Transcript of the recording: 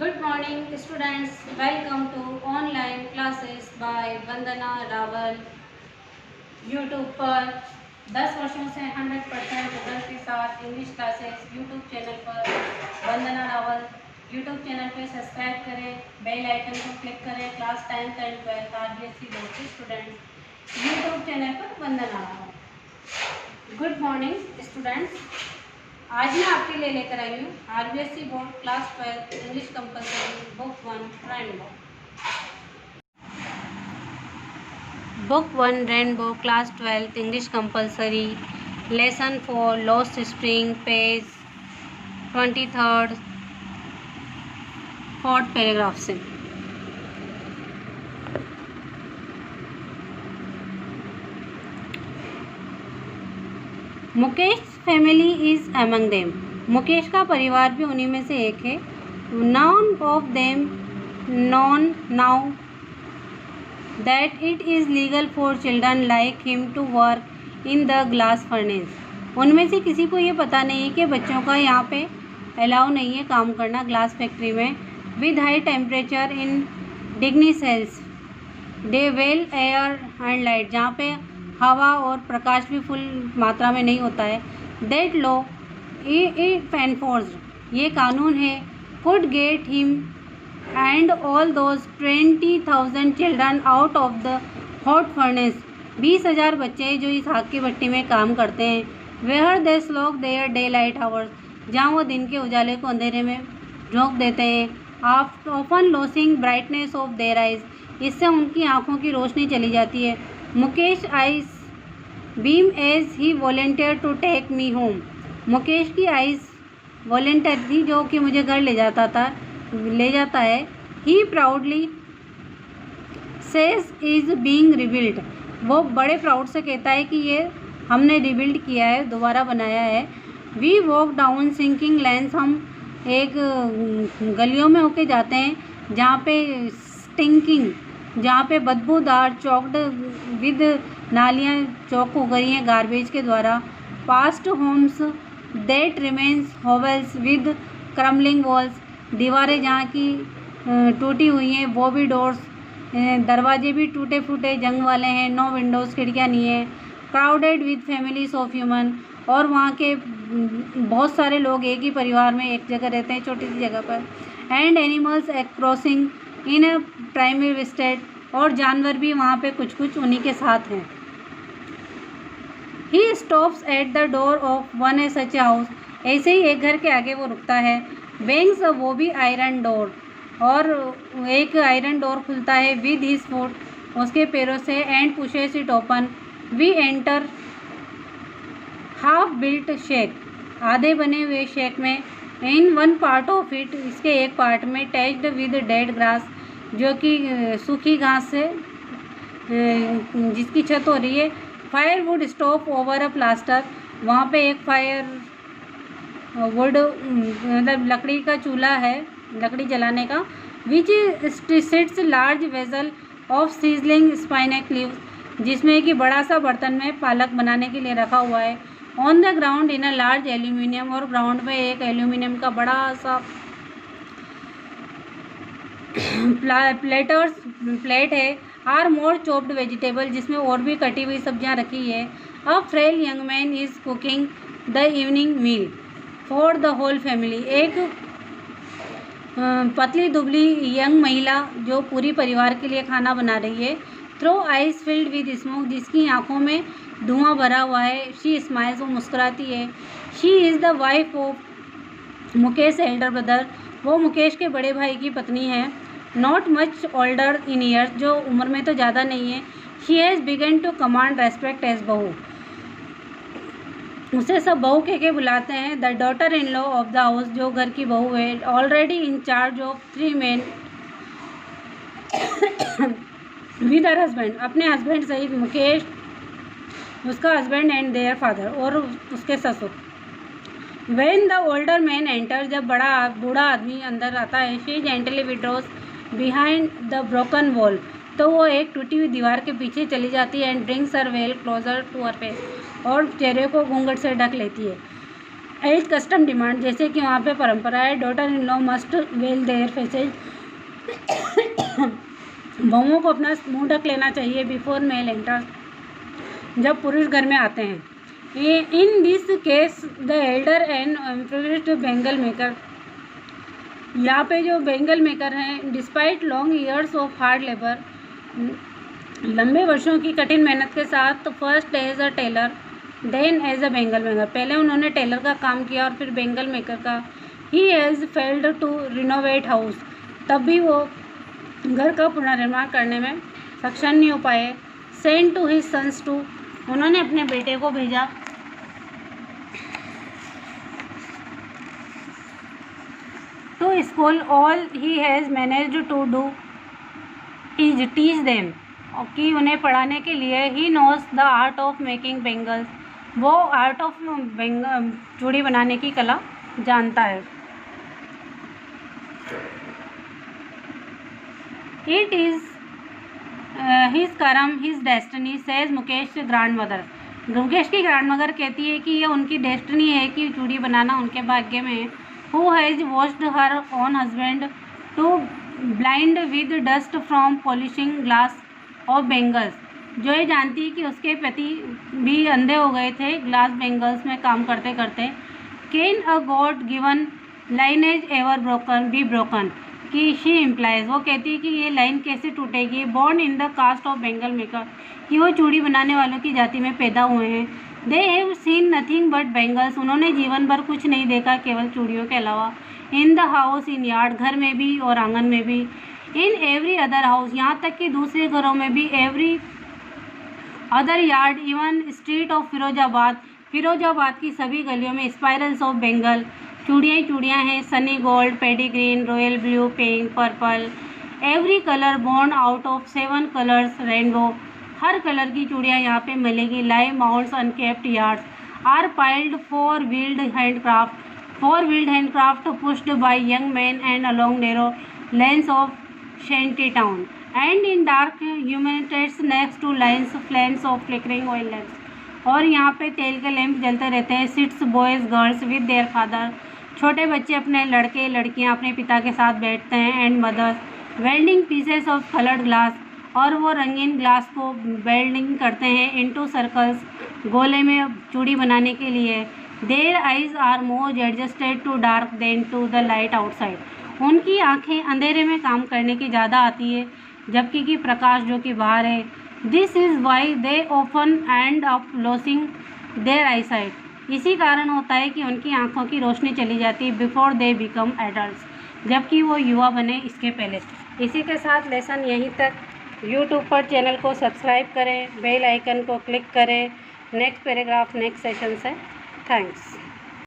Good morning students, welcome to online classes by Vandana Rawal. YouTube पर 10 वर्षों से 100% result के साथ इंग्लिश क्लासेस यूट्यूब चैनल पर वंदना रावल यूट्यूब चैनल पर सब्सक्राइब करें, बेल आइकन को क्लिक करें। Class 10th and 12th RBSC board के स्टूडेंट्स यूट्यूब चैनल पर Vandana Rawal. Good morning students, आज मैं आपके लिए लेकर आई हूँ RBSC board class 12 English compulsory book 1 rainbow. Book 1 rainbow class 12 English compulsory lesson 4 lost spring page 23 4th paragraph से। Mukesh family is among them, Mukesh का परिवार भी उन्हीं में से एक है। None of them know now that it is legal for children like him to work in the glass furnace, उनमें से किसी को ये पता नहीं है कि बच्चों का यहाँ पे अलाउ नहीं है काम करना ग्लास फैक्ट्री में। विद हाई टेम्परेचर इन डिग्नी cells devoid air and light, जहाँ पे हवा और प्रकाश भी फुल मात्रा में नहीं होता है। दैट लॉ इफ एनफोर्स्ड, ये कानून है, could get him and all those 20,000 children out of the hot furnace, 20,000 बच्चे जो इस आग की भट्टी में काम करते हैं। Where they slog their daylight hours, जहाँ वो दिन के उजाले को अंधेरे में झोंक देते हैं। Often losing brightness of their eyes, इससे उनकी आँखों की रोशनी चली जाती है। Mukesh eyes beam as he volunteer to take me home, Mukesh की आइज वॉलेंटियर थी जो कि मुझे घर ले जाता है। He proudly says is being rebuild, वो बड़े प्राउड से कहता है कि ये हमने रिबिल्ड किया है, दोबारा बनाया है। We walk down sinking lanes, हम एक गलियों में होके जाते हैं जहाँ पे स्टिंकिंग, जहाँ पे बदबूदार चौकड विद नालियाँ चौक हो गई हैं गार्बेज के द्वारा। Past homes that remains hovels with crumbling walls, दीवारें जहाँ की टूटी हुई हैं, वो भी डोर्स, दरवाजे भी टूटे फूटे जंग वाले हैं। नो विंडोज़, खिड़कियाँ नहीं है। Crowded with families of human, और वहाँ के बहुत सारे लोग एक ही परिवार में एक जगह रहते हैं, छोटी सी जगह पर। And animals crossing in a primary state, और जानवर भी वहाँ पे कुछ कुछ उन्हीं के साथ हैं। He stops at the door of one a such house, ऐसे ही एक घर के आगे वो रुकता है। बैंग्स, वो भी आयरन डोर, और एक आयरन डोर खुलता है। विद हिज फुट, उसके पैरों से। And pushes it open, we enter half built shack, आधे बने हुए शेक में। In one part of it, इसके एक पार्ट में। टैच्ड विद डेड ग्रास, जो कि सूखी घास से जिसकी छत हो रही है। Fire would stove over a plaster, वहाँ पे एक फायर वुड मतलब लकड़ी का चूल्हा है, लकड़ी जलाने का। Which sits large vessel of sizzling spinach leaves, जिसमें कि बड़ा सा बर्तन में पालक बनाने के लिए रखा हुआ है। On the ground in a large aluminium, और ग्राउंड में एक एल्यूमिनियम का बड़ा सा प्लेट है। आर मोर चॉप्ड वेजिटेबल, जिसमें और भी कटी हुई सब्जियां रखी है। A frail young man is cooking the evening meal for the whole family, एक पतली दुबली यंग महिला जो पूरी परिवार के लिए खाना बना रही है। Through eyes filled with smoke, जिसकी आंखों में धुआं भरा हुआ है। शी स्माइल्स, वो मुस्कुराती है। She is the wife of Mukesh elder brother, वो मुकेश के बड़े भाई की पत्नी है। Not much older in years, जो उम्र में तो ज़्यादा नहीं है। She has begun to command respect as bahu, उसे सब बहू कह के बुलाते हैं। The daughter in law of the house, जो घर की बहू है। Already in charge of 3 men with her husband, अपने हस्बैंड सहित। मुकेश, उसका हस्बैंड एंड देयर फादर, और उसके ससुर। When the older man enter, जब बूढ़ा आदमी अंदर आता है। She gently withdraws behind the broken wall, तो वो एक टूटी हुई दीवार के पीछे चली जाती है। And brings her veil closer to her face, और चेहरे को घूंघट से ढक लेती है। एज कस्टम डिमांड, जैसे कि वहाँ पे परंपरा है, daughter in law must veil their faces, बहुओं को अपना मुंह ढक लेना चाहिए बिफोर मेल एंटर्स, जब पुरुष घर में आते हैं। In this case the elder and impoverished bangle maker, यहाँ पे जो बेंगल मेकर हैं, despite long years of hard labour, लंबे वर्षों की कठिन मेहनत के साथ, first as a tailor then as a bangle maker, पहले उन्होंने टेलर का काम किया और फिर बेंगल मेकर का। He has failed to renovate house, तब भी वो घर का पुनर्निर्माण करने में सक्षम नहीं हो पाए। Send to his sons to, उन्होंने अपने बेटे को भेजा to school, all he has managed to do is teach them, कि उन्हें पढ़ाने के लिए। He knows the art of making bangles, वो आर्ट ऑफ चूड़ी बनाने की कला जानता है। It is his karam his destiny says Mukesh grandmother, Mukesh की ग्रैंड मदर कहती है कि ये उनकी डेस्टिनी है कि चूड़ी बनाना उनके भाग्य में है। Who has watched her own husband to blind with dust from polishing glass of bangles, जो ये जानती है कि उसके पति भी अंधे हो गए थे ग्लास बेंगल्स में काम करते करते। Can a god given lineage ever broken be broken, कि शी इम्प्लाइज, वो कहती है कि ये लाइन कैसे टूटेगी। Born in the caste of bangle maker, कि वो चूड़ी बनाने वालों की जाति में पैदा हुए हैं। They have seen nothing but bangles, उन्होंने जीवन भर कुछ नहीं देखा केवल चूड़ियों के अलावा। In the house in yard, घर में भी और आंगन में भी। इन एवरी अदर हाउस, यहाँ तक कि दूसरे घरों में भी। Every other yard, even street of Firozabad, Firozabad की सभी गलियों में स्पाइरल्स ऑफ बेंगल, चूड़ियाँ ही चूड़ियाँ हैं। Sunny gold, paddy green, royal blue, pink, purple, every colour born out of 7 colours rainbow, हर कलर की चूड़ियाँ यहाँ पे मिलेगी। Live mounts uncapped yards are piled for wheeled handcraft pushed by young man and along narrow lanes of shanty town and in dark illuminated next to lines flames of flickering oil lamps, और यहाँ पे तेल के lamp जलते रहते हैं। Sits boys girls with their father, छोटे बच्चे अपने लड़के लड़कियाँ अपने पिता के साथ बैठते हैं। And mothers welding pieces of coloured glass, और वो रंगीन ग्लास को वेल्डिंग करते हैं इनटू सर्कल्स, गोले में चूड़ी बनाने के लिए। Their eyes are more adjusted to dark than to the light outside, उनकी आंखें अंधेरे में काम करने की ज़्यादा आती है जबकि कि प्रकाश जो कि बाहर है। This is why they often end up losing their eyesight, इसी कारण होता है कि उनकी आंखों की रोशनी चली जाती है बिफोर दे बिकम एडल्ट्स, जबकि वो युवा बने इसके पहले। इसी के साथ लेसन यहीं तक। यूट्यूब पर चैनल को सब्सक्राइब करें, बेल आइकन को क्लिक करें। नेक्स्ट पैराग्राफ नेक्स्ट सेशन से। थैंक्स।